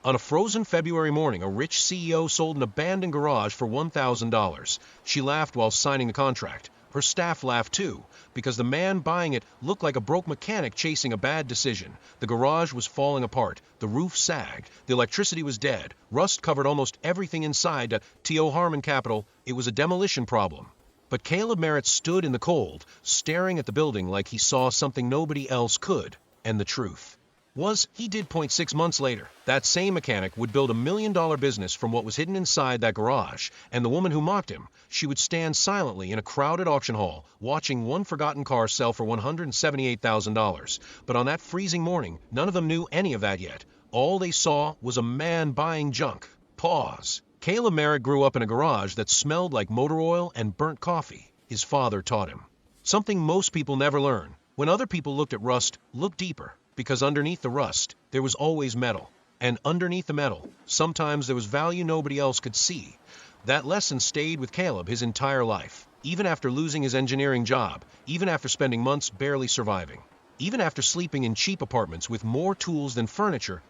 On a frozen February morning, a rich CEO sold an abandoned garage for $1,000. She laughed while signing the contract. Her staff laughed too, because the man buying it looked like a broke mechanic chasing a bad decision. The garage was falling apart, the roof sagged, the electricity was dead, rust covered almost everything inside. T.O. Harmon Capital, it was a demolition problem. But Caleb Merritt stood in the cold, staring at the building like he saw something nobody else could. And the truth was, he did. 6 months later, that same mechanic would build $1 million business from what was hidden inside that garage, and the woman who mocked him, she would stand silently in a crowded auction hall, watching one forgotten car sell for $178,000. But on that freezing morning, none of them knew any of that yet. All they saw was a man buying junk. Pause. Caleb Merritt grew up in a garage that smelled like motor oil and burnt coffee. His father taught him something most people never learn. When other people looked at rust, look deeper. Because underneath the rust, there was always metal. And underneath the metal, sometimes there was value nobody else could see. That lesson stayed with Caleb his entire life, even after losing his engineering job, even after spending months barely surviving, even after sleeping in cheap apartments with more tools than furniture.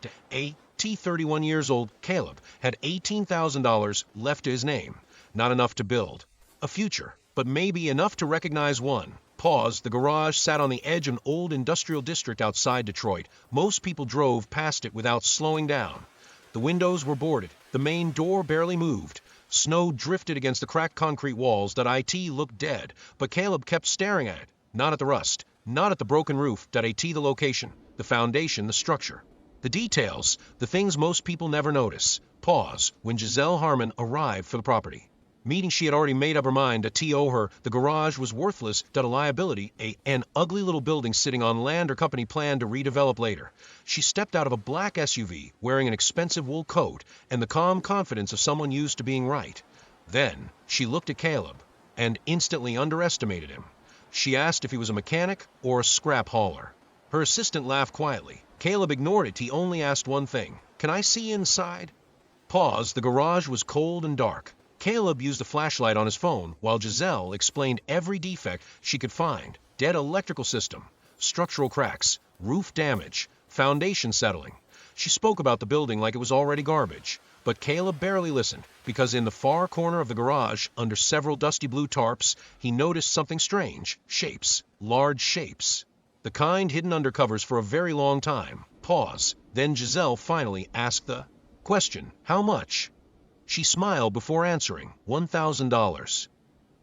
31 years old, Caleb had $18,000 left to his name. Not enough to build a future, but maybe enough to recognize one. Pause. The garage sat on the edge of an old industrial district outside Detroit. Most people drove past it without slowing down. The windows were boarded. The main door barely moved. Snow drifted against the cracked concrete walls. It looked dead, but Caleb kept staring at it. Not at the rust, not at the broken roof. The location, the foundation, the structure. The details, the things most people never notice. Pause. When Giselle Harmon arrived for the property. Meeting, she had already made up her mind to T.O. her. The garage was worthless, a liability, an ugly little building sitting on land her company planned to redevelop later. She stepped out of a black SUV, wearing an expensive wool coat, and the calm confidence of someone used to being right. Then, she looked at Caleb, and instantly underestimated him. She asked if he was a mechanic or a scrap hauler. Her assistant laughed quietly. Caleb ignored it. He only asked one thing. "Can I see inside?" Pause. The garage was cold and dark. Caleb used a flashlight on his phone while Giselle explained every defect she could find. Dead electrical system, structural cracks, roof damage, foundation settling. She spoke about the building like it was already garbage. But Caleb barely listened, because in the far corner of the garage, under several dusty blue tarps, he noticed something strange. Shapes. Large shapes. The kind hidden under covers for a very long time. Pause. Then Giselle finally asked the question, "How much?" She smiled before answering, $1,000.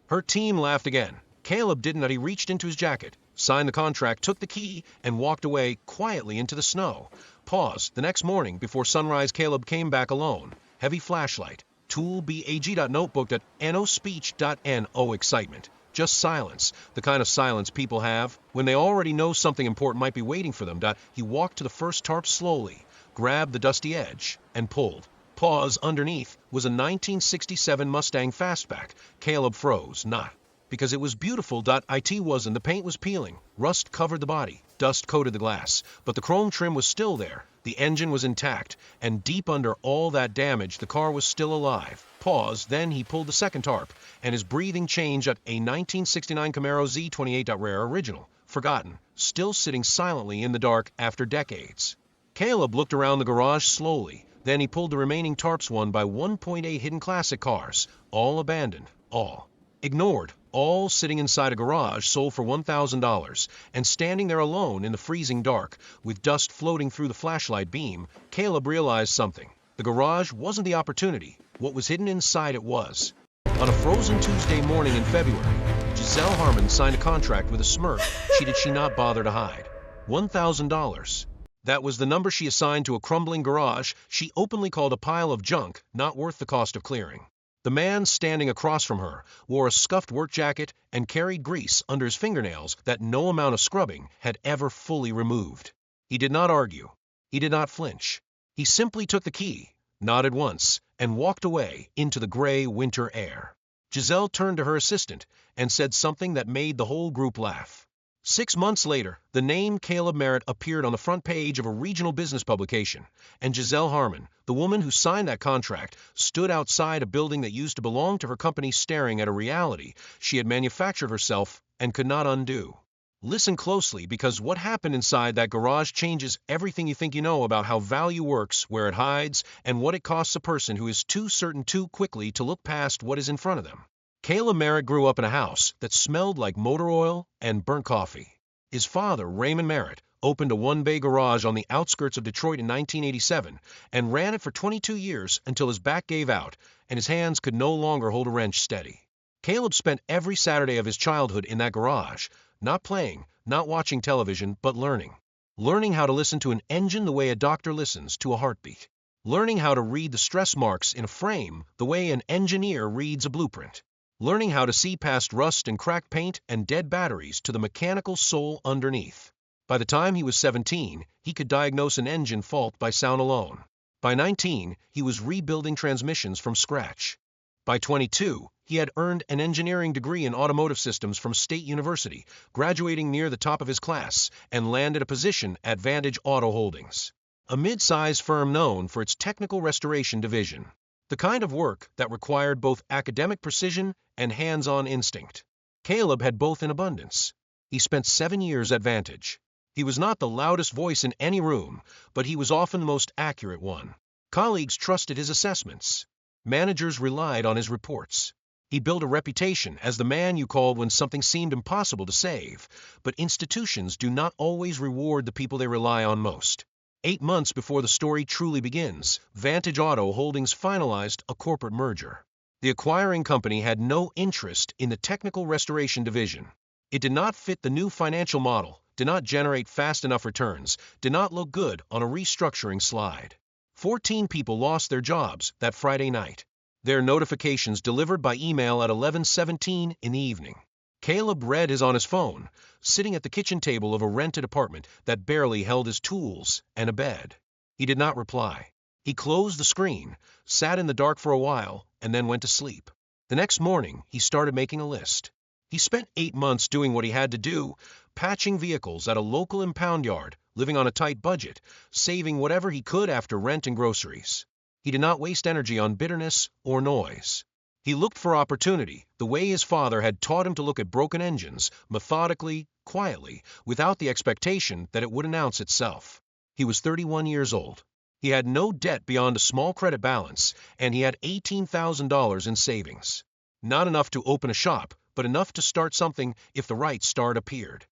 Her team laughed again. Caleb didn't. He reached into his jacket, signed the contract, took the key, and walked away quietly into the snow. Pause. The next morning, before sunrise, Caleb came back alone. Heavy flashlight. Tool bag. Notebook. No speech. No excitement. Just silence. The kind of silence people have when they already know something important might be waiting for them. He walked to the first tarp slowly, grabbed the dusty edge, and pulled. Pause. Underneath was a 1967 Mustang Fastback. Caleb froze. Not because it was beautiful. It wasn't. The paint was peeling. Rust covered the body. Dust coated the glass. But the chrome trim was still there. The engine was intact. And deep under all that damage, the car was still alive. Pause. Then he pulled the second tarp, and his breathing changed. A 1969 Camaro Z28. Rare original. Forgotten. Still sitting silently in the dark after decades. Caleb looked around the garage slowly. Then he pulled the remaining tarps one by 1.8 hidden classic cars, all abandoned, all ignored, all sitting inside a garage sold for $1,000, and standing there alone in the freezing dark, with dust floating through the flashlight beam. Caleb realized something. The garage wasn't the opportunity. What was hidden inside it was. On a frozen Tuesday morning in February, Giselle Harmon signed a contract with a smirk she did not bother to hide. $1,000. That was the number she assigned to a crumbling garage she openly called a pile of junk not worth the cost of clearing. The man standing across from her wore a scuffed work jacket and carried grease under his fingernails that no amount of scrubbing had ever fully removed. He did not argue. He did not flinch. He simply took the key, nodded once, and walked away into the gray winter air. Giselle turned to her assistant and said something that made the whole group laugh. 6 months later, the name Caleb Merritt appeared on the front page of a regional business publication, and Giselle Harmon, the woman who signed that contract, stood outside a building that used to belong to her company, staring at a reality she had manufactured herself and could not undo. Listen closely because what happened inside that garage changes everything you think you know about how value works, where it hides, and what it costs a person who is too certain too quickly to look past what is in front of them. Caleb Merritt grew up in a house that smelled like motor oil and burnt coffee. His father, Raymond Merritt, opened a one-bay garage on the outskirts of Detroit in 1987 and ran it for 22 years until his back gave out and his hands could no longer hold a wrench steady. Caleb spent every Saturday of his childhood in that garage, not playing, not watching television, but learning. Learning how to listen to an engine the way a doctor listens to a heartbeat. Learning how to read the stress marks in a frame the way an engineer reads a blueprint. Learning how to see past rust and cracked paint and dead batteries to the mechanical soul underneath. By the time he was 17, he could diagnose an engine fault by sound alone. By 19, he was rebuilding transmissions from scratch. By 22, he had earned an engineering degree in automotive systems from State University, graduating near the top of his class, and landed a position at Vantage Auto Holdings, a mid-size firm known for its technical restoration division. The kind of work that required both academic precision and hands-on instinct. Caleb had both in abundance. He spent 7 years at Vantage. He was not the loudest voice in any room, but he was often the most accurate one. Colleagues trusted his assessments. Managers relied on his reports. He built a reputation as the man you called when something seemed impossible to save, but institutions do not always reward the people they rely on most. 8 months before the story truly begins, Vantage Auto Holdings finalized a corporate merger. The acquiring company had no interest in the technical restoration division. It did not fit the new financial model, did not generate fast enough returns, did not look good on a restructuring slide. 14 people lost their jobs that Friday night. Their notifications delivered by email at 11:17 in the evening. Caleb read his on his phone, sitting at the kitchen table of a rented apartment that barely held his tools and a bed. He did not reply. He closed the screen, sat in the dark for a while, and then went to sleep. The next morning, he started making a list. He spent 8 months doing what he had to do, patching vehicles at a local impound yard, living on a tight budget, saving whatever he could after rent and groceries. He did not waste energy on bitterness or noise. He looked for opportunity, the way his father had taught him to look at broken engines, methodically, quietly, without the expectation that it would announce itself. He was 31 years old. He had no debt beyond a small credit balance, and he had $18,000 in savings. Not enough to open a shop, but enough to start something if the right start appeared.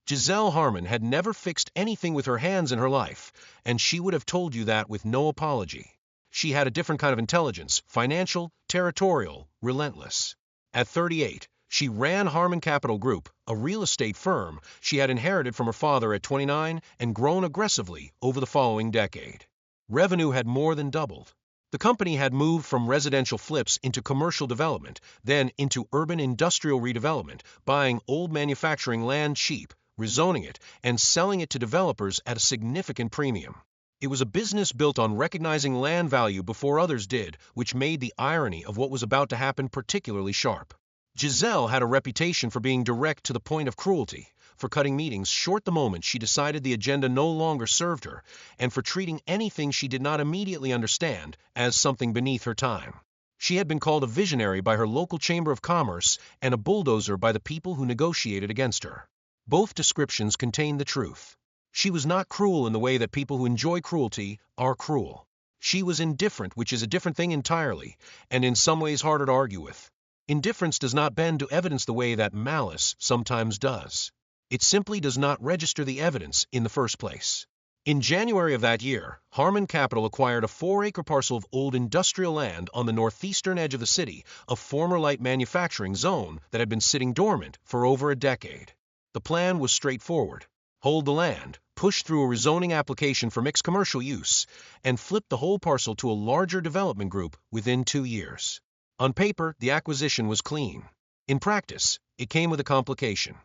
Giselle Harmon had never fixed anything with her hands in her life, and she would have told you that with no apology. She had a different kind of intelligence, financial, territorial, relentless. At 38, she ran Harmon Capital Group, a real estate firm she had inherited from her father at 29 and grown aggressively over the following decade. Revenue had more than doubled. The company had moved from residential flips into commercial development, then into urban industrial redevelopment, buying old manufacturing land cheap, rezoning it, and selling it to developers at a significant premium. It was a business built on recognizing land value before others did, which made the irony of what was about to happen particularly sharp. Giselle had a reputation for being direct to the point of cruelty, for cutting meetings short the moment she decided the agenda no longer served her, and for treating anything she did not immediately understand as something beneath her time. She had been called a visionary by her local chamber of commerce and a bulldozer by the people who negotiated against her. Both descriptions contained the truth. She was not cruel in the way that people who enjoy cruelty are cruel. She was indifferent, which is a different thing entirely, and in some ways harder to argue with. Indifference does not bend to evidence the way that malice sometimes does. It simply does not register the evidence in the first place. In January of that year, Harmon Capital acquired a 4-acre parcel of old industrial land on the northeastern edge of the city, a former light manufacturing zone that had been sitting dormant for over a decade. The plan was straightforward. Hold the land, push through a rezoning application for mixed commercial use, and flip the whole parcel to a larger development group within 2 years. On paper, the acquisition was clean. In practice, it came with a complication.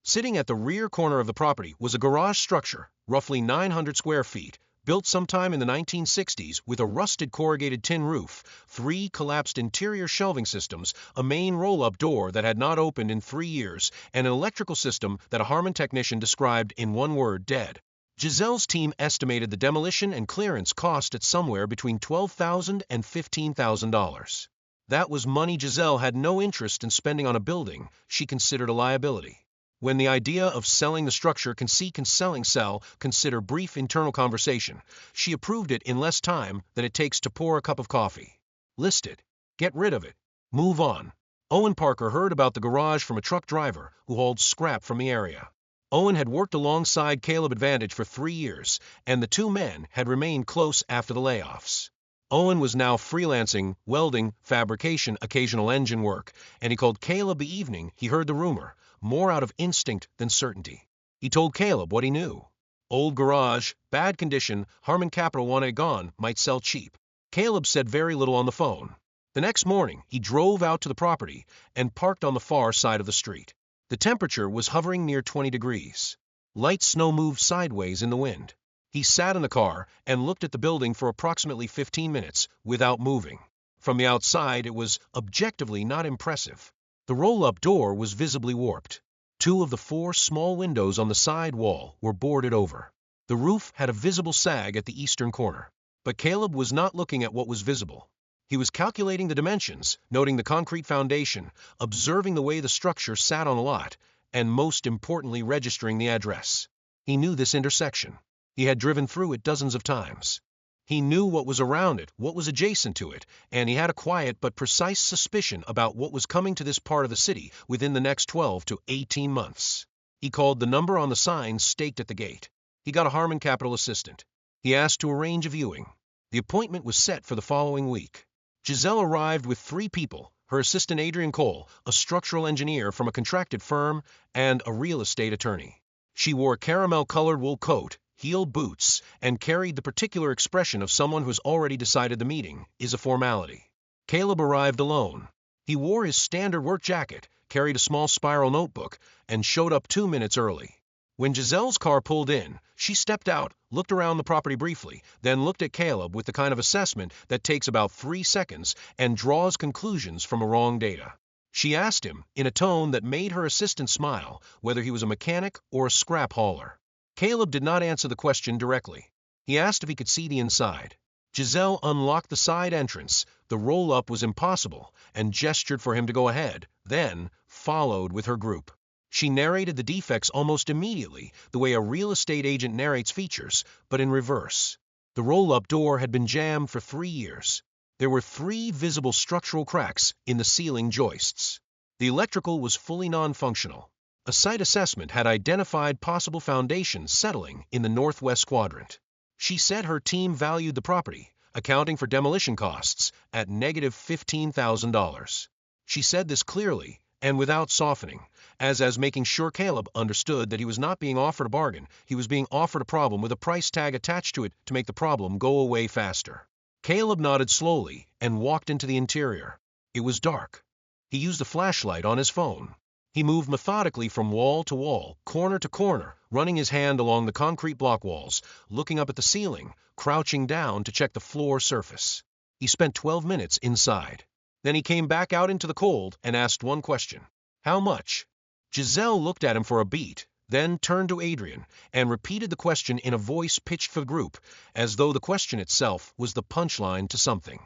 Sitting at the rear corner of the property was a garage structure, roughly 900 square feet, built sometime in the 1960s with a rusted corrugated tin roof, 3 collapsed interior shelving systems, a main roll-up door that had not opened in 3 years, and an electrical system that a Harmon technician described in one word: dead. Giselle's team estimated the demolition and clearance cost at somewhere between $12,000 and $15,000. That was money Giselle had no interest in spending on a building she considered a liability. When the idea of selling the structure can seek and selling sell, consider brief internal conversation. She approved it in less time than it takes to pour a cup of coffee. List it. Get rid of it. Move on. Owen Parker heard about the garage from a truck driver who hauled scrap from the area. Owen had worked alongside Caleb Advantage for 3 years, and the two men had remained close after the layoffs. Owen was now freelancing, welding, fabrication, occasional engine work, and he called Caleb the evening he heard the rumor, more out of instinct than certainty. He told Caleb what he knew. Old garage, bad condition, Harmon Capital wanted it gone, might sell cheap. Caleb said very little on the phone. The next morning, he drove out to the property and parked on the far side of the street. The temperature was hovering near 20 degrees. Light snow moved sideways in the wind. He sat in the car and looked at the building for approximately 15 minutes without moving. From the outside, it was objectively not impressive. The roll-up door was visibly warped. 2 of the 4 small windows on the side wall were boarded over. The roof had a visible sag at the eastern corner. But Caleb was not looking at what was visible. He was calculating the dimensions, noting the concrete foundation, observing the way the structure sat on the lot, and most importantly registering the address. He knew this intersection. He had driven through it dozens of times. He knew what was around it, what was adjacent to it, and he had a quiet but precise suspicion about what was coming to this part of the city within the next 12 to 18 months. He called the number on the sign staked at the gate. He got a Harmon Capital assistant. He asked to arrange a viewing. The appointment was set for the following week. Giselle arrived with 3 people, her assistant Adrian Cole, a structural engineer from a contracted firm, and a real estate attorney. She wore a caramel-colored wool coat, heeled boots, and carried the particular expression of someone who has already decided the meeting is a formality. Caleb arrived alone. He wore his standard work jacket, carried a small spiral notebook, and showed up 2 minutes early. When Giselle's car pulled in, she stepped out, looked around the property briefly, then looked at Caleb with the kind of assessment that takes about 3 seconds and draws conclusions from a wrong data. She asked him, in a tone that made her assistant smile, whether he was a mechanic or a scrap hauler. Caleb did not answer the question directly. He asked if he could see the inside. Giselle unlocked the side entrance. The roll-up was impossible, and gestured for him to go ahead, then followed with her group. She narrated the defects almost immediately, the way a real estate agent narrates features, but in reverse. The roll-up door had been jammed for 3 years. There were 3 visible structural cracks in the ceiling joists. The electrical was fully non-functional. A site assessment had identified possible foundations settling in the northwest quadrant. She said her team valued the property, accounting for demolition costs, at negative $15,000. She said this clearly and without softening, as making sure Caleb understood that he was not being offered a bargain, he was being offered a problem with a price tag attached to it to make the problem go away faster. Caleb nodded slowly and walked into the interior. It was dark. He used a flashlight on his phone. He moved methodically from wall to wall, corner to corner, running his hand along the concrete block walls, looking up at the ceiling, crouching down to check the floor surface. He spent 12 minutes inside. Then he came back out into the cold and asked one question. How much? Giselle looked at him for a beat, then turned to Adrian and repeated the question in a voice pitched for the group, as though the question itself was the punchline to something.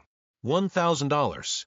$1,000.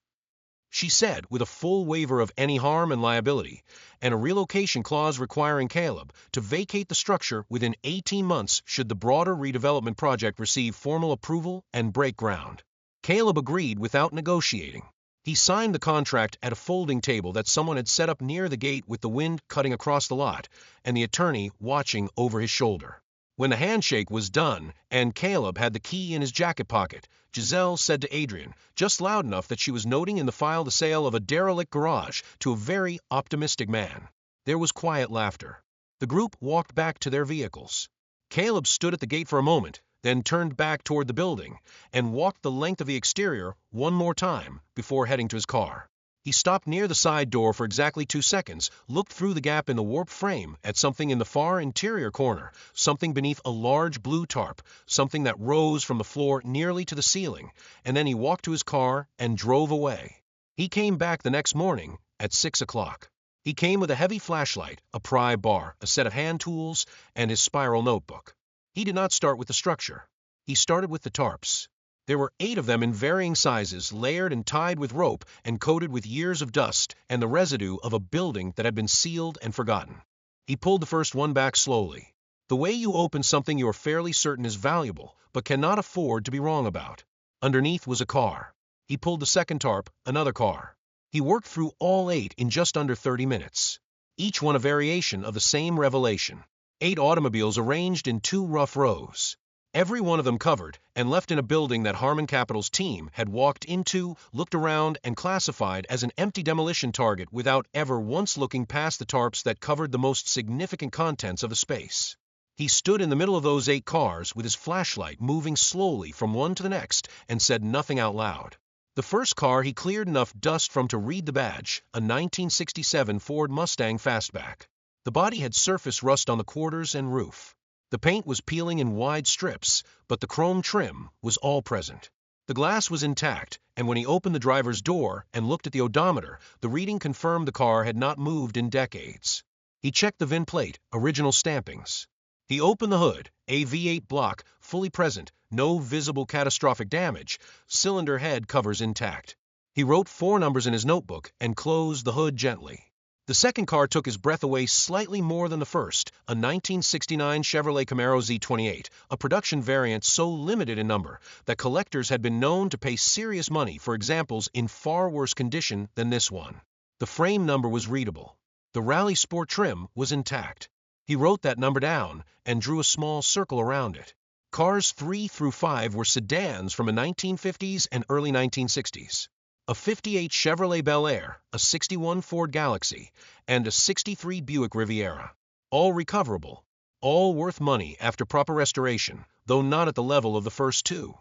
She said, with a full waiver of any harm and liability, and a relocation clause requiring Caleb to vacate the structure within 18 months should the broader redevelopment project receive formal approval and break ground. Caleb agreed without negotiating. He signed the contract at a folding table that someone had set up near the gate with the wind cutting across the lot, and the attorney watching over his shoulder. When the handshake was done, and Caleb had the key in his jacket pocket, Giselle said to Adrian, just loud enough that she was noting in the file the sale of a derelict garage to a very optimistic man. There was quiet laughter. The group walked back to their vehicles. Caleb stood at the gate for a moment, then turned back toward the building, and walked the length of the exterior one more time before heading to his car. He stopped near the side door for exactly 2 seconds, looked through the gap in the warped frame at something in the far interior corner, something beneath a large blue tarp, something that rose from the floor nearly to the ceiling, and then he walked to his car and drove away. He came back the next morning at 6 o'clock. He came with a heavy flashlight, a pry bar, a set of hand tools, and his spiral notebook. He did not start with the structure. He started with the tarps. There were 8 of them in varying sizes, layered and tied with rope and coated with years of dust and the residue of a building that had been sealed and forgotten. He pulled the first one back slowly. The way you open something you are fairly certain is valuable, but cannot afford to be wrong about. Underneath was a car. He pulled the second tarp, another car. He worked through all 8 in just under 30 minutes. Each one a variation of the same revelation. 8 automobiles arranged in 2 rough rows. Every one of them covered and left in a building that Harmon Capital's team had walked into, looked around, and classified as an empty demolition target without ever once looking past the tarps that covered the most significant contents of the space. He stood in the middle of those 8 cars with his flashlight moving slowly from one to the next and said nothing out loud. The first car he cleared enough dust from to read the badge, a 1967 Ford Mustang Fastback. The body had surface rust on the quarters and roof. The paint was peeling in wide strips, but the chrome trim was all present. The glass was intact, and when he opened the driver's door and looked at the odometer, the reading confirmed the car had not moved in decades. He checked the VIN plate, original stampings. He opened the hood, a V8 block, fully present, no visible catastrophic damage, cylinder head covers intact. He wrote 4 numbers in his notebook and closed the hood gently. The second car took his breath away slightly more than the first, a 1969 Chevrolet Camaro Z28, a production variant so limited in number that collectors had been known to pay serious money for examples in far worse condition than this one. The frame number was readable. The Rally Sport trim was intact. He wrote that number down and drew a small circle around it. Cars 3 through 5 were sedans from the 1950s and early 1960s. A 58 Chevrolet Bel Air, a 61 Ford Galaxy, and a 63 Buick Riviera. All recoverable. All worth money after proper restoration, though not at the level of the first 2.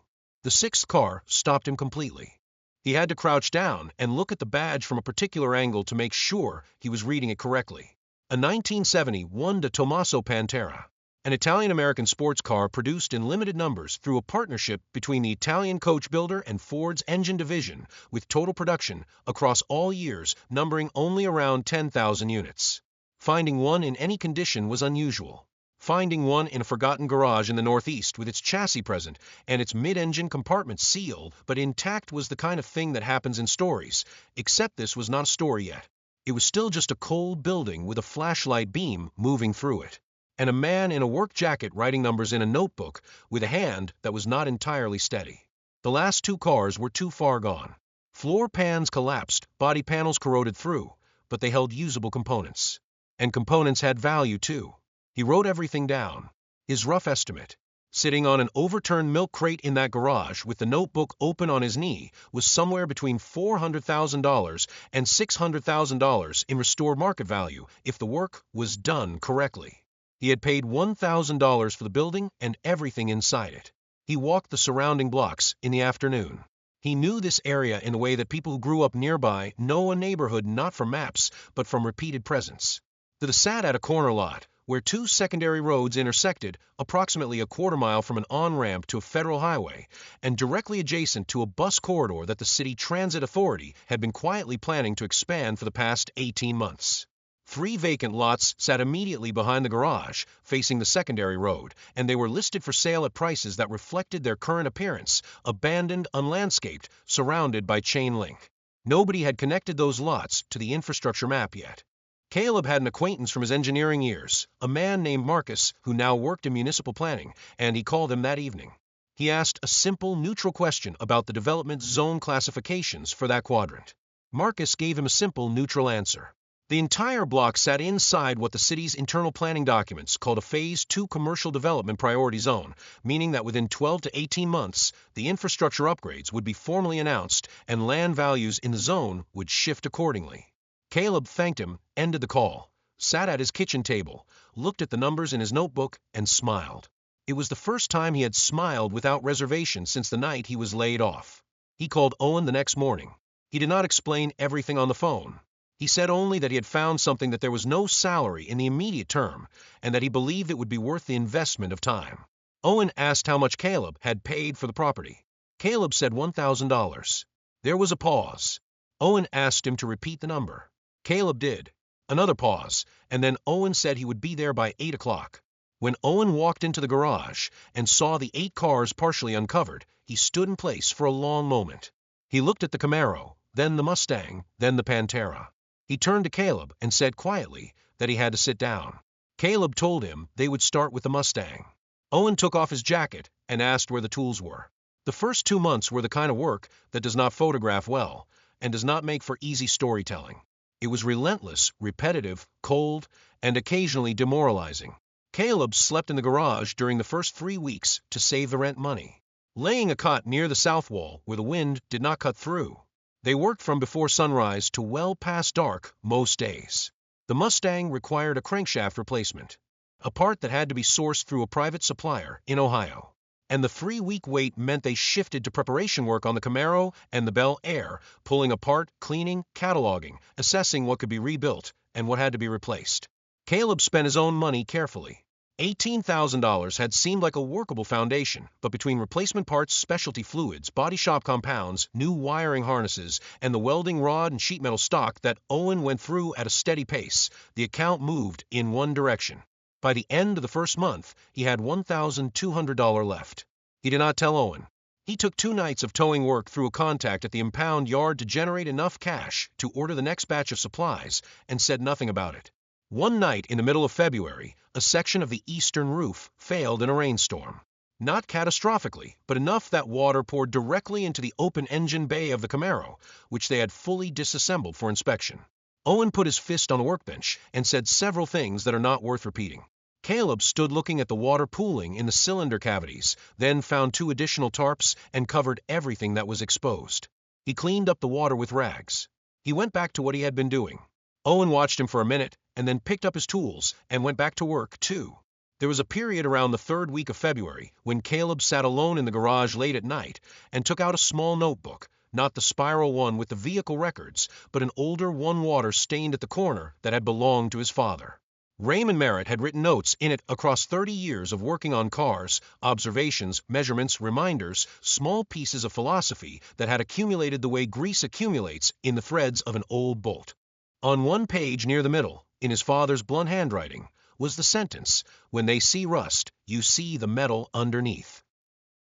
The 6th car stopped him completely. He had to crouch down and look at the badge from a particular angle to make sure he was reading it correctly. A 1971 De Tomaso Pantera. An Italian-American sports car produced in limited numbers through a partnership between the Italian coach builder and Ford's engine division, with total production across all years numbering only around 10,000 units. Finding one in any condition was unusual. Finding one in a forgotten garage in the Northeast with its chassis present and its mid-engine compartment sealed but intact was the kind of thing that happens in stories, except this was not a story yet. It was still just a cold building with a flashlight beam moving through it. And a man in a work jacket writing numbers in a notebook with a hand that was not entirely steady. The last 2 cars were too far gone. Floor pans collapsed, body panels corroded through, but they held usable components. And components had value too. He wrote everything down. His rough estimate, sitting on an overturned milk crate in that garage with the notebook open on his knee, was somewhere between $400,000 and $600,000 in restored market value if the work was done correctly. He had paid $1,000 for the building and everything inside it. He walked the surrounding blocks in the afternoon. He knew this area in the way that people who grew up nearby know a neighborhood not from maps, but from repeated presence. It sat at a corner lot, where 2 secondary roads intersected, approximately a quarter mile from an on-ramp to a federal highway, and directly adjacent to a bus corridor that the City Transit Authority had been quietly planning to expand for the past 18 months. 3 vacant lots sat immediately behind the garage, facing the secondary road, and they were listed for sale at prices that reflected their current appearance, abandoned, unlandscaped, surrounded by chain link. Nobody had connected those lots to the infrastructure map yet. Caleb had an acquaintance from his engineering years, a man named Marcus who now worked in municipal planning, and he called him that evening. He asked a simple, neutral question about the development zone classifications for that quadrant. Marcus gave him a simple, neutral answer. The entire block sat inside what the city's internal planning documents called a Phase 2 Commercial Development Priority Zone, meaning that within 12 to 18 months, the infrastructure upgrades would be formally announced and land values in the zone would shift accordingly. Caleb thanked him, ended the call, sat at his kitchen table, looked at the numbers in his notebook, and smiled. It was the first time he had smiled without reservation since the night he was laid off. He called Owen the next morning. He did not explain everything on the phone. He said only that he had found something that there was no salary in the immediate term, and that he believed it would be worth the investment of time. Owen asked how much Caleb had paid for the property. Caleb said $1,000. There was a pause. Owen asked him to repeat the number. Caleb did. Another pause, and then Owen said he would be there by 8 o'clock. When Owen walked into the garage and saw the 8 cars partially uncovered, he stood in place for a long moment. He looked at the Camaro, then the Mustang, then the Pantera. He turned to Caleb and said quietly that he had to sit down. Caleb told him they would start with the Mustang. Owen took off his jacket and asked where the tools were. The first 2 months were the kind of work that does not photograph well and does not make for easy storytelling. It was relentless, repetitive, cold, and occasionally demoralizing. Caleb slept in the garage during the first 3 weeks to save the rent money, laying a cot near the south wall where the wind did not cut through. They worked from before sunrise to well past dark most days. The Mustang required a crankshaft replacement, a part that had to be sourced through a private supplier in Ohio. And the 3-week wait meant they shifted to preparation work on the Camaro and the Bel Air, pulling apart, cleaning, cataloging, assessing what could be rebuilt and what had to be replaced. Caleb spent his own money carefully. $18,000 had seemed like a workable foundation, but between replacement parts, specialty fluids, body shop compounds, new wiring harnesses, and the welding rod and sheet metal stock that Owen went through at a steady pace, the account moved in one direction. By the end of the first month, he had $1,200 left. He did not tell Owen. He took 2 nights of towing work through a contact at the impound yard to generate enough cash to order the next batch of supplies and said nothing about it. One night in the middle of February, a section of the eastern roof failed in a rainstorm. Not catastrophically, but enough that water poured directly into the open engine bay of the Camaro, which they had fully disassembled for inspection. Owen put his fist on the workbench and said several things that are not worth repeating. Caleb stood looking at the water pooling in the cylinder cavities, then found 2 additional tarps and covered everything that was exposed. He cleaned up the water with rags. He went back to what he had been doing. Owen watched him for a minute and then picked up his tools and went back to work, too. There was a period around the 3rd week of February when Caleb sat alone in the garage late at night and took out a small notebook, not the spiral one with the vehicle records, but an older one-water stained at the corner that had belonged to his father. Raymond Merritt had written notes in it across 30 years of working on cars, observations, measurements, reminders, small pieces of philosophy that had accumulated the way grease accumulates in the threads of an old bolt. On one page near the middle, in his father's blunt handwriting, was the sentence, "When they see rust, you see the metal underneath."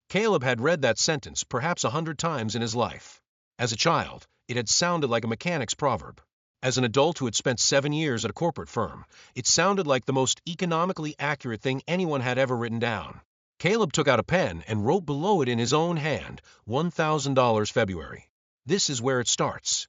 Caleb had read that sentence perhaps 100 times in his life. As a child, it had sounded like a mechanic's proverb. As an adult who had spent 7 years at a corporate firm, it sounded like the most economically accurate thing anyone had ever written down. Caleb took out a pen and wrote below it in his own hand, $1,000 February. This is where it starts.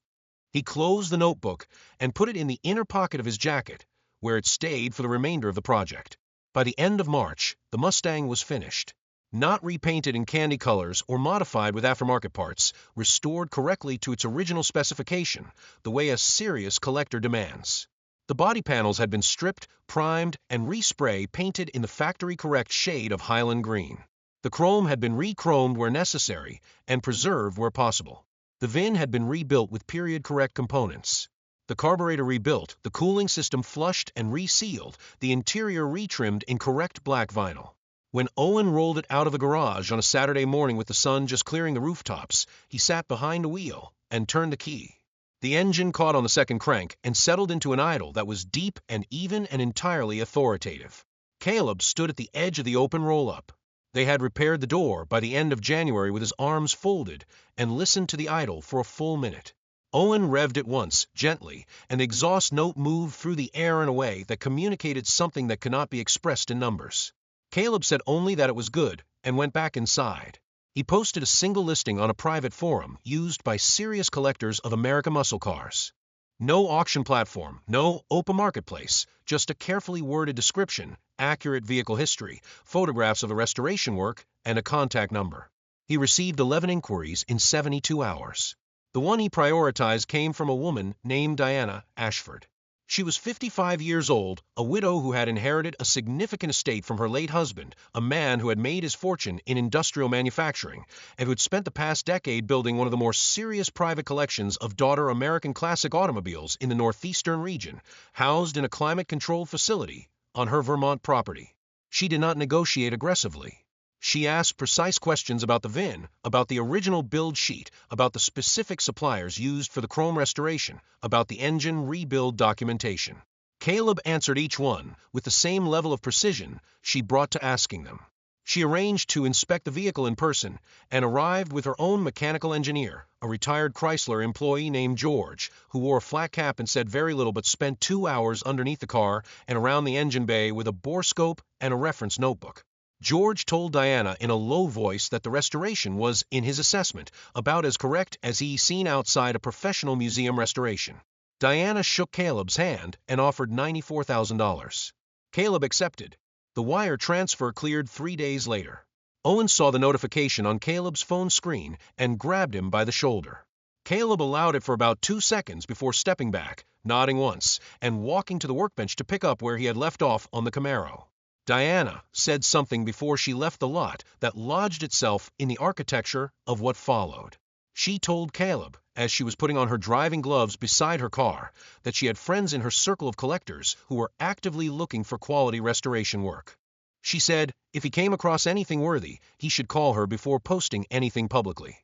He closed the notebook and put it in the inner pocket of his jacket, where it stayed for the remainder of the project. By the end of March, the Mustang was finished. Not repainted in candy colors or modified with aftermarket parts, restored correctly to its original specification, the way a serious collector demands. The body panels had been stripped, primed, and respray painted in the factory-correct shade of Highland green. The chrome had been re-chromed where necessary and preserved where possible. The VIN had been rebuilt with period-correct components. The carburetor rebuilt, the cooling system flushed and resealed, the interior retrimmed in correct black vinyl. When Owen rolled it out of the garage on a Saturday morning with the sun just clearing the rooftops, he sat behind the wheel and turned the key. The engine caught on the second crank and settled into an idle that was deep and even and entirely authoritative. Caleb stood at the edge of the open roll-up. They had repaired the door by the end of January with his arms folded and listened to the idle for a full minute. Owen revved it once, gently, and the exhaust note moved through the air in a way that communicated something that could not be expressed in numbers. Caleb said only that it was good and went back inside. He posted a single listing on a private forum used by serious collectors of American muscle cars. No auction platform, no open marketplace, just a carefully worded description, accurate vehicle history, photographs of the restoration work, and a contact number. He received 11 inquiries in 72 hours. The one he prioritized came from a woman named Diana Ashford. She was 55 years old, a widow who had inherited a significant estate from her late husband, a man who had made his fortune in industrial manufacturing, and who had spent the past decade building one of the more serious private collections of daughter American classic automobiles in the northeastern region, housed in a climate-controlled facility on her Vermont property. She did not negotiate aggressively. She asked precise questions about the VIN, about the original build sheet, about the specific suppliers used for the chrome restoration, about the engine rebuild documentation. Caleb answered each one with the same level of precision she brought to asking them. She arranged to inspect the vehicle in person and arrived with her own mechanical engineer, a retired Chrysler employee named George, who wore a flat cap and said very little but spent 2 hours underneath the car and around the engine bay with a borescope and a reference notebook. George told Diana in a low voice that the restoration was, in his assessment, about as correct as he's seen outside a professional museum restoration. Diana shook Caleb's hand and offered $94,000. Caleb accepted. The wire transfer cleared 3 days later. Owen saw the notification on Caleb's phone screen and grabbed him by the shoulder. Caleb allowed it for about 2 seconds before stepping back, nodding once, and walking to the workbench to pick up where he had left off on the Camaro. Diana said something before she left the lot that lodged itself in the architecture of what followed. She told Caleb, as she was putting on her driving gloves beside her car, that she had friends in her circle of collectors who were actively looking for quality restoration work. She said if he came across anything worthy, he should call her before posting anything publicly.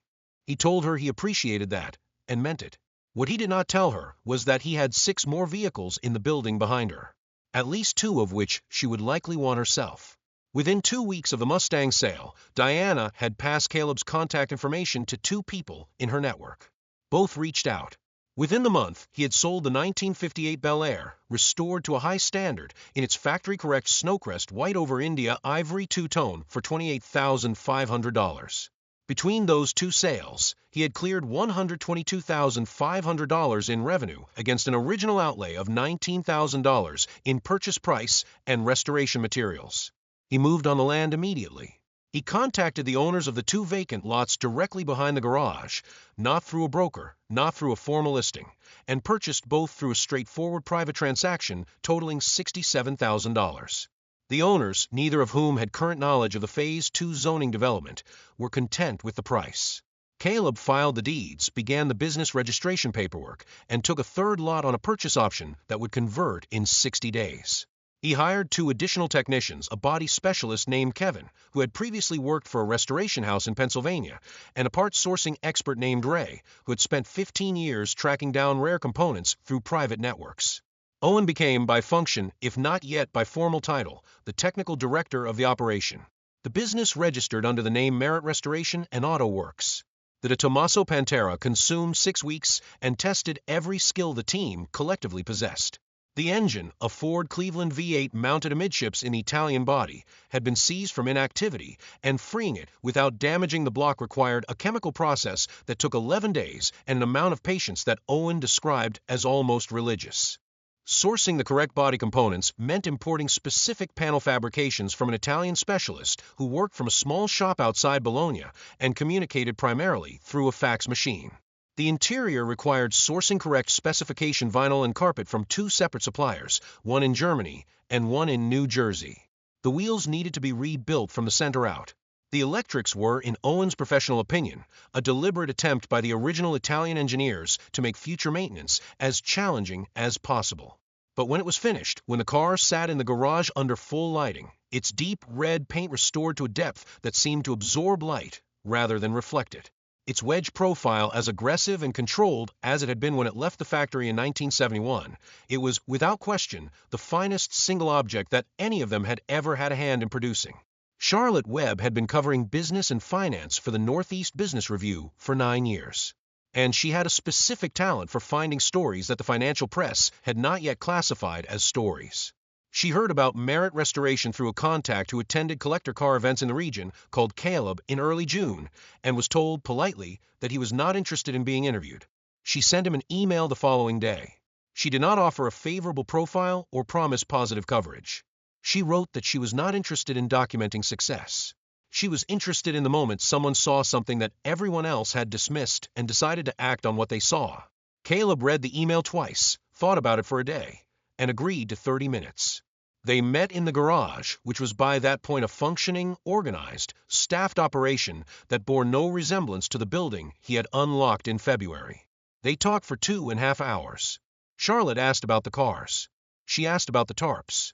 He told her he appreciated that, and meant it. What he did not tell her was that he had 6 more vehicles in the building behind her, at least 2 of which she would likely want herself. Within 2 weeks of the Mustang sale, Diana had passed Caleb's contact information to 2 people in her network. Both reached out. Within the month, he had sold the 1958 Bel Air, restored to a high standard in its factory-correct Snowcrest white over India ivory two-tone for $28,500. Between those 2 sales, he had cleared $122,500 in revenue against an original outlay of $19,000 in purchase price and restoration materials. He moved on the land immediately. He contacted the owners of the 2 vacant lots directly behind the garage, not through a broker, not through a formal listing, and purchased both through a straightforward private transaction totaling $67,000. The owners, neither of whom had current knowledge of the Phase 2 zoning development, were content with the price. Caleb filed the deeds, began the business registration paperwork, and took a 3rd lot on a purchase option that would convert in 60 days. He hired 2 additional technicians, a body specialist named Kevin, who had previously worked for a restoration house in Pennsylvania, and a parts sourcing expert named Ray, who had spent 15 years tracking down rare components through private networks. Owen became, by function, if not yet by formal title, the technical director of the operation. The business registered under the name Merit Restoration and Auto Works. The De Tomaso Pantera consumed 6 weeks and tested every skill the team collectively possessed. The engine, a Ford Cleveland V8 mounted amidships in the Italian body, had been seized from inactivity, and freeing it without damaging the block required a chemical process that took 11 days and an amount of patience that Owen described as almost religious. Sourcing the correct body components meant importing specific panel fabrications from an Italian specialist who worked from a small shop outside Bologna and communicated primarily through a fax machine. The interior required sourcing correct specification vinyl and carpet from 2 separate suppliers, one in Germany and one in New Jersey. The wheels needed to be rebuilt from the center out. The electrics were, in Owen's professional opinion, a deliberate attempt by the original Italian engineers to make future maintenance as challenging as possible. But when it was finished, when the car sat in the garage under full lighting, its deep red paint restored to a depth that seemed to absorb light rather than reflect it, its wedge profile as aggressive and controlled as it had been when it left the factory in 1971, it was, without question, the finest single object that any of them had ever had a hand in producing. Charlotte Webb had been covering business and finance for the Northeast Business Review for 9 years. And she had a specific talent for finding stories that the financial press had not yet classified as stories. She heard about Merit Restoration through a contact who attended collector car events in the region called Caleb in early June and was told politely that he was not interested in being interviewed. She sent him an email the following day. She did not offer a favorable profile or promise positive coverage. She wrote that she was not interested in documenting success. She was interested in the moment someone saw something that everyone else had dismissed and decided to act on what they saw. Caleb read the email twice, thought about it for a day, and agreed to 30 minutes. They met in the garage, which was by that point a functioning, organized, staffed operation that bore no resemblance to the building he had unlocked in February. They talked for 2.5 hours. Charlotte asked about the cars. She asked about the tarps.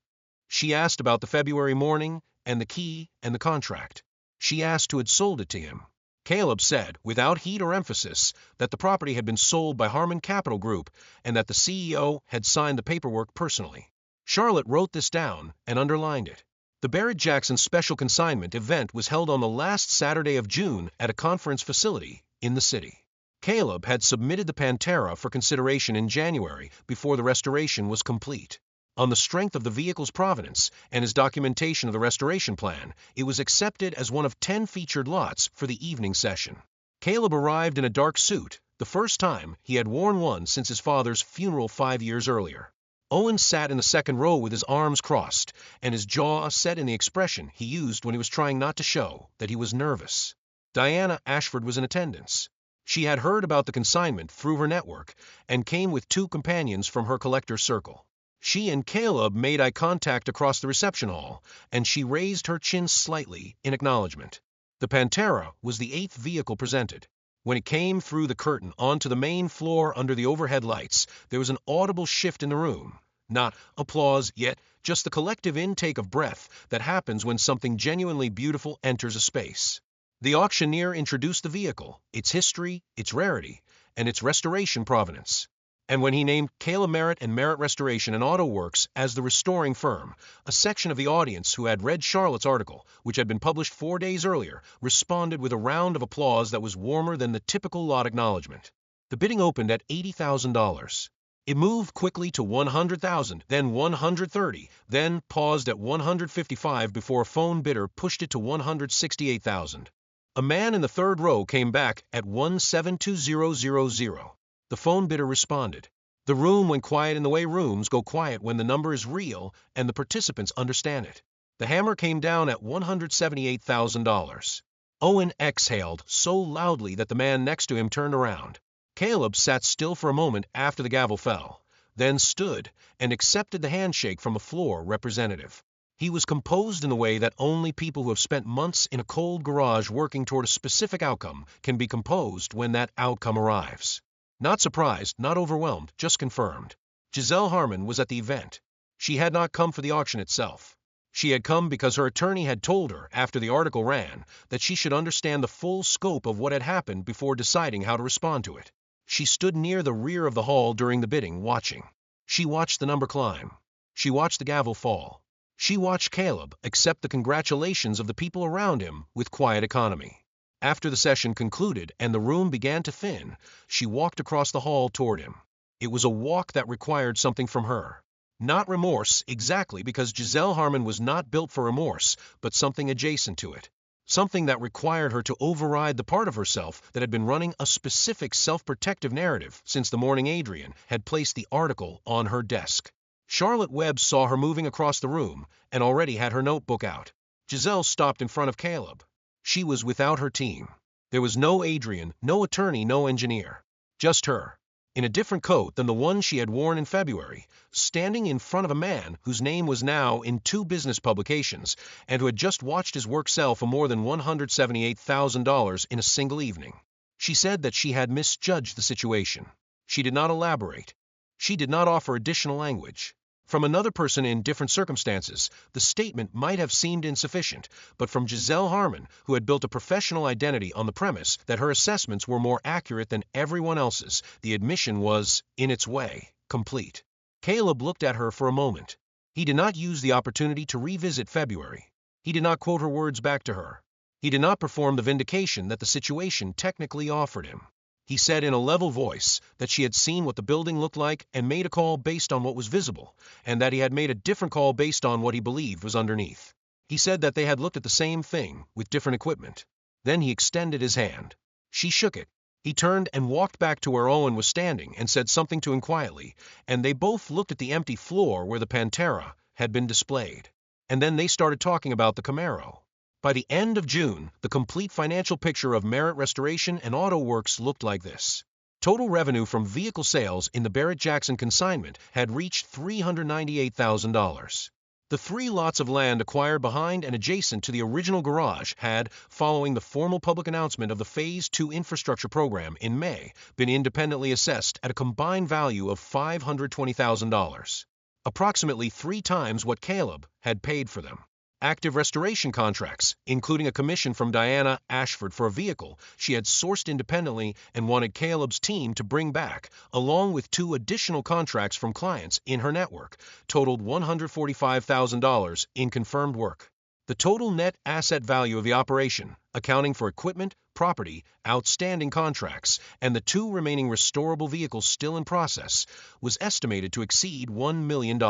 She asked about the February morning and the key and the contract. She asked who had sold it to him. Caleb said, without heat or emphasis, that the property had been sold by Harmon Capital Group and that the CEO had signed the paperwork personally. Charlotte wrote this down and underlined it. The Barrett-Jackson Special Consignment event was held on the last Saturday of June at a conference facility in the city. Caleb had submitted the Pantera for consideration in January before the restoration was complete. On the strength of the vehicle's provenance and his documentation of the restoration plan, it was accepted as one of 10 featured lots for the evening session. Caleb arrived in a dark suit, the first time he had worn one since his father's funeral 5 years earlier. Owen sat in the second row with his arms crossed, and his jaw set in the expression he used when he was trying not to show that he was nervous. Diana Ashford was in attendance. She had heard about the consignment through her network and came with 2 companions from her collector circle. She and Caleb made eye contact across the reception hall, and she raised her chin slightly in acknowledgement. The Pantera was the 8th vehicle presented. When it came through the curtain onto the main floor under the overhead lights, there was an audible shift in the room. Not applause yet, just the collective intake of breath that happens when something genuinely beautiful enters a space. The auctioneer introduced the vehicle, its history, its rarity, and its restoration provenance. And when he named Caleb Merritt and Merritt Restoration and Auto Works as the restoring firm, a section of the audience who had read Charlotte's article, which had been published 4 days earlier, responded with a round of applause that was warmer than the typical lot acknowledgement. The bidding opened at $80,000. It moved quickly to $100,000, then $130,000, then paused at $155,000 before a phone bidder pushed it to $168,000. A man in the third row came back at $172,000. The phone bidder responded. The room went quiet in the way rooms go quiet when the number is real and the participants understand it. The hammer came down at $178,000. Owen exhaled so loudly that the man next to him turned around. Caleb sat still for a moment after the gavel fell, then stood and accepted the handshake from a floor representative. He was composed in the way that only people who have spent months in a cold garage working toward a specific outcome can be composed when that outcome arrives. Not surprised, not overwhelmed, just confirmed. Giselle Harmon was at the event. She had not come for the auction itself. She had come because her attorney had told her, after the article ran, that she should understand the full scope of what had happened before deciding how to respond to it. She stood near the rear of the hall during the bidding, watching. She watched the number climb. She watched the gavel fall. She watched Caleb accept the congratulations of the people around him with quiet economy. After the session concluded and the room began to thin, she walked across the hall toward him. It was a walk that required something from her. Not remorse, exactly, because Giselle Harmon was not built for remorse, but something adjacent to it. Something that required her to override the part of herself that had been running a specific self-protective narrative since the morning Adrian had placed the article on her desk. Charlotte Webb saw her moving across the room and already had her notebook out. Giselle stopped in front of Caleb. She was without her team. There was no Adrian, no attorney, no engineer. Just her. In a different coat than the one she had worn in February, standing in front of a man whose name was now in 2 business publications and who had just watched his work sell for more than $178,000 in a single evening. She said that she had misjudged the situation. She did not elaborate. She did not offer additional language. From another person in different circumstances, the statement might have seemed insufficient, but from Giselle Harmon, who had built a professional identity on the premise that her assessments were more accurate than everyone else's, the admission was, in its way, complete. Caleb looked at her for a moment. He did not use the opportunity to revisit February. He did not quote her words back to her. He did not perform the vindication that the situation technically offered him. He said in a level voice that she had seen what the building looked like and made a call based on what was visible, and that he had made a different call based on what he believed was underneath. He said that they had looked at the same thing with different equipment. Then he extended his hand. She shook it. He turned and walked back to where Owen was standing and said something to him quietly, and they both looked at the empty floor where the Pantera had been displayed. And then they started talking about the Camaro. By the end of June, the complete financial picture of Merritt Restoration and Auto Works looked like this. Total revenue from vehicle sales in the Barrett-Jackson consignment had reached $398,000. The 3 lots of land acquired behind and adjacent to the original garage had, following the formal public announcement of the Phase 2 infrastructure program in May, been independently assessed at a combined value of $520,000, approximately 3 times what Caleb had paid for them. Active restoration contracts, including a commission from Diana Ashford for a vehicle she had sourced independently and wanted Caleb's team to bring back, along with 2 additional contracts from clients in her network, totaled $145,000 in confirmed work. The total net asset value of the operation, accounting for equipment, property, outstanding contracts, and the 2 remaining restorable vehicles still in process, was estimated to exceed $1 million.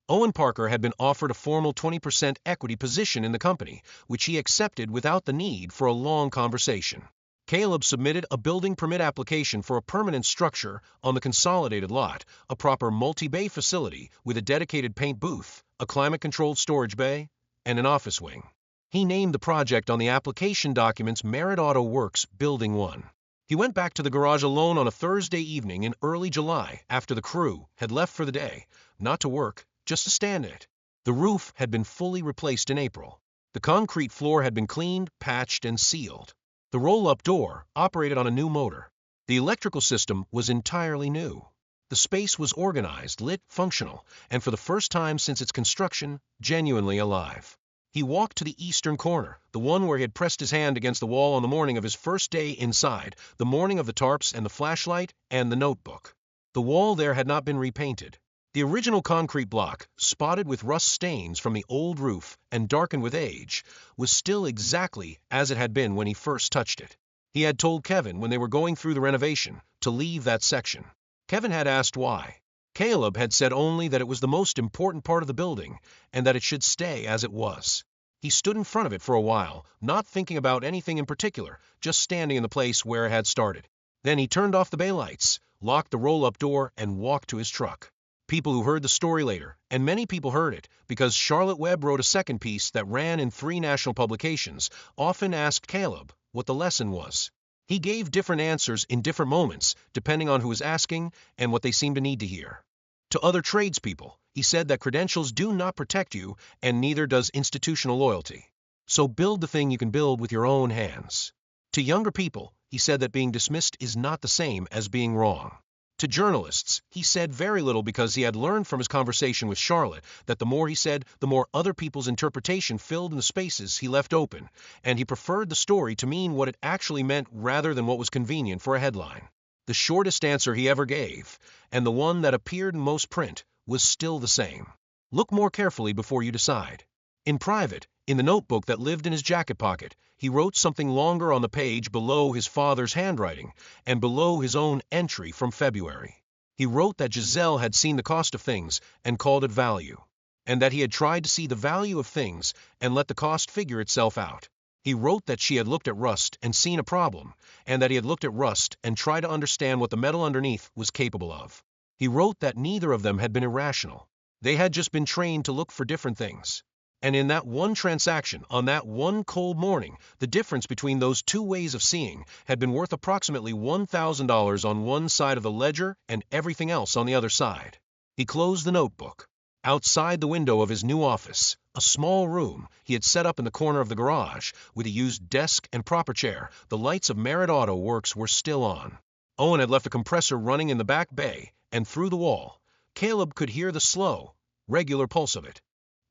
Owen Parker had been offered a formal 20% equity position in the company, which he accepted without the need for a long conversation. Caleb submitted a building permit application for a permanent structure on the consolidated lot, a proper multi-bay facility with a dedicated paint booth, a climate-controlled storage bay, and an office wing. He named the project on the application documents Merritt Auto Works Building 1. He went back to the garage alone on a Thursday evening in early July after the crew had left for the day, not to work, just to stand in it. The roof had been fully replaced in April. The concrete floor had been cleaned, patched, and sealed. The roll-up door operated on a new motor. The electrical system was entirely new. The space was organized, lit, functional, and for the first time since its construction, genuinely alive. He walked to the eastern corner, the one where he had pressed his hand against the wall on the morning of his first day inside, the morning of the tarps and the flashlight and the notebook. The wall there had not been repainted. The original concrete block, spotted with rust stains from the old roof and darkened with age, was still exactly as it had been when he first touched it. He had told Kevin when they were going through the renovation to leave that section. Kevin had asked why. Caleb had said only that it was the most important part of the building and that it should stay as it was. He stood in front of it for a while, not thinking about anything in particular, just standing in the place where it had started. Then he turned off the bay lights, locked the roll-up door, and walked to his truck. People who heard the story later, and many people heard it because Charlotte Webb wrote a second piece that ran in 3 national publications, often asked Caleb what the lesson was. He gave different answers in different moments, depending on who was asking and what they seemed to need to hear. To other tradespeople, he said that credentials do not protect you, and neither does institutional loyalty. So build the thing you can build with your own hands. To younger people, he said that being dismissed is not the same as being wrong. To journalists, he said very little because he had learned from his conversation with Charlotte that the more he said, the more other people's interpretation filled in the spaces he left open, and he preferred the story to mean what it actually meant rather than what was convenient for a headline. The shortest answer he ever gave, and the one that appeared in most print, was still the same. Look more carefully before you decide. In private, in the notebook that lived in his jacket pocket, he wrote something longer on the page below his father's handwriting and below his own entry from February. He wrote that Giselle had seen the cost of things and called it value, and that he had tried to see the value of things and let the cost figure itself out. He wrote that she had looked at rust and seen a problem, and that he had looked at rust and tried to understand what the metal underneath was capable of. He wrote that neither of them had been irrational. They had just been trained to look for different things. And in that one transaction, on that one cold morning, the difference between those 2 ways of seeing had been worth approximately $1,000 on one side of the ledger and everything else on the other side. He closed the notebook. Outside the window of his new office, a small room he had set up in the corner of the garage, with a used desk and proper chair, the lights of Merritt Auto Works were still on. Owen had left the compressor running in the back bay, and through the wall, Caleb could hear the slow, regular pulse of it.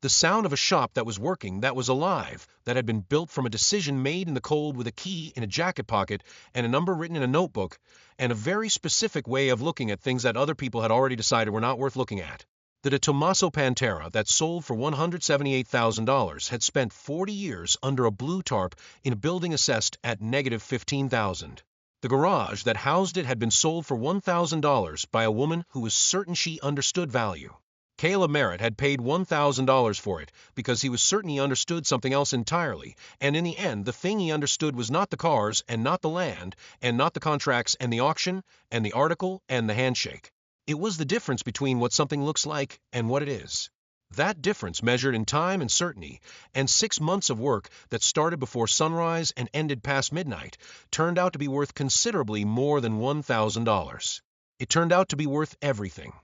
The sound of a shop that was working, that was alive, that had been built from a decision made in the cold with a key in a jacket pocket and a number written in a notebook, and a very specific way of looking at things that other people had already decided were not worth looking at. That a Tommaso Pantera that sold for $178,000 had spent 40 years under a blue tarp in a building assessed at negative $15,000. The garage that housed it had been sold for $1,000 by a woman who was certain she understood value. Caleb Merritt had paid $1,000 for it because he was certain he understood something else entirely, and in the end the thing he understood was not the cars and not the land and not the contracts and the auction and the article and the handshake. It was the difference between what something looks like and what it is. That difference measured in time and certainty, and 6 months of work that started before sunrise and ended past midnight, turned out to be worth considerably more than $1,000. It turned out to be worth everything.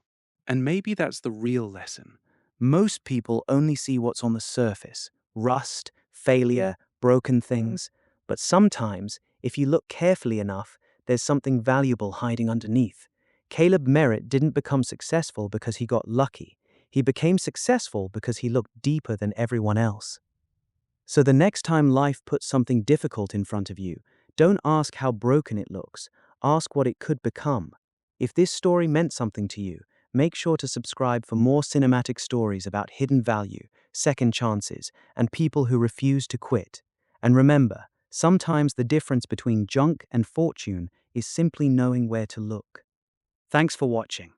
And maybe that's the real lesson. Most people only see what's on the surface: rust, failure, broken things. But sometimes, if you look carefully enough, there's something valuable hiding underneath. Caleb Merritt didn't become successful because he got lucky. He became successful because he looked deeper than everyone else. So the next time life puts something difficult in front of you, don't ask how broken it looks. Ask what it could become. If this story meant something to you, make sure to subscribe for more cinematic stories about hidden value, second chances, and people who refuse to quit. And remember, sometimes the difference between junk and fortune is simply knowing where to look. Thanks for watching.